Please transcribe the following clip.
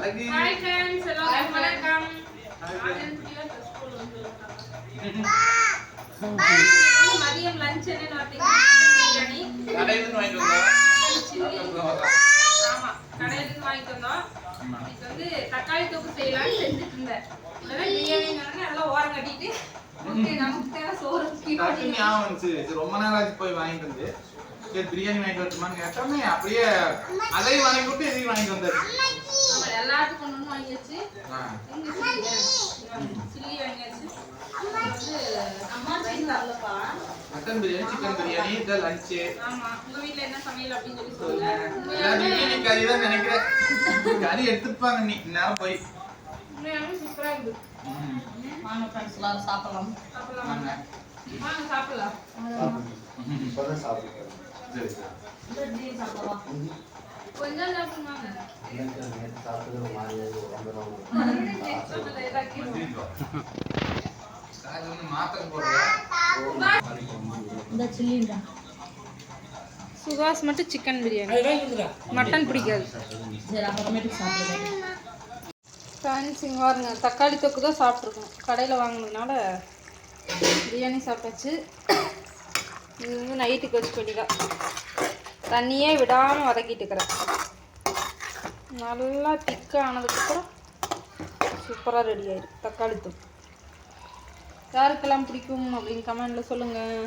Hi friends எல்லாரும் வணக்கம். மதியம் லஞ்ச் என்ன பார்த்தீங்கன்னா பிரியாணி கடையில இருந்து வாங்கிட்டு வந்தோம். ஆமா கடையில இருந்து வாங்கிட்டு வந்தோம். இது வந்து தக்காளி தொக்கு செய்யலாம்னு செஞ்சுட்டு இருந்தேன். உடனே பிரியாணினால எல்லாம் ஓரம் கட்டிட்டு ஓகே நமக்கு தேவை சோறு டக்குனு ஞாபகம் வந்துச்சு. இது ரொம்ப நாள் ஆச்சு போய் வாங்கிட்டு வந்து. சரி பிரியாணி வாங்கிட்டு வரட்டுமான்னு கேட்டோமே அப்படியே அதையும் வாங்கி விட்டு இதையும் வாங்கிட்டு வந்தாரு. ஆமா எல்லாத்துக்கும் ஒண்ணு வாங்கியாச்சு. சில்லி வாங்கியாச்சு. அம்மா செஞ்சாங்கப்பா மட்டன் பிரியாணி சிக்கன் பிரியாணி இந்த லஞ்ச். ஆமா உங்க வீட்ல என்ன சமையல் அப்படினு சொல்லி சொல்லுங்க. பிரியாணி கறி தான் நினைக்கிறேன். கறி எடுத்துப்பாங்க நீ நேரம் போய். உண்மையாவே சூப்பரா இருக்கு. வாங்க ஃப்ரெண்ட்ஸ் எல்லாரும் சாப்பிடலாம். வாங்க சாப்பிடலாம். இப்பதான் சாப்பிடுறேன். சரி இந்த சாப்பிடலாம். கொஞ்சம் சாப்பிடுவாங்க. நேற்று சாப்பிட்டது ஒரு மாதிரி இந்த சில்லிங்க. சுகாஸ் மட்டும் சிக்கன் பிரியாணி. மட்டன் பிடிக்காது. சரி அப்புறமேட்டு சாப்பிடுறேன். ஃப்ரெண்ட்ஸ் இங்கே பாருங்க தக்காளி தொக்கு தான் சாப்பிட்ருக்கோம். கடையில் வாங்கினதுனால பிரியாணி சாப்பிட்டாச்சு. இது வந்து நைட்டுக்கு வச்சு வேண்டியதான். தண்ணியே விடாமல் வதக்கிட்டு இருக்கிறேன். நல்லா திக்காக ஆனதுக்கப்புறம் சூப்பராக ரெடி ஆயிடும் தக்காளி தொக்கு. யாருக்கெல்லாம் பிடிக்கும் அப்படின்னு கமெண்டில் சொல்லுங்கள்.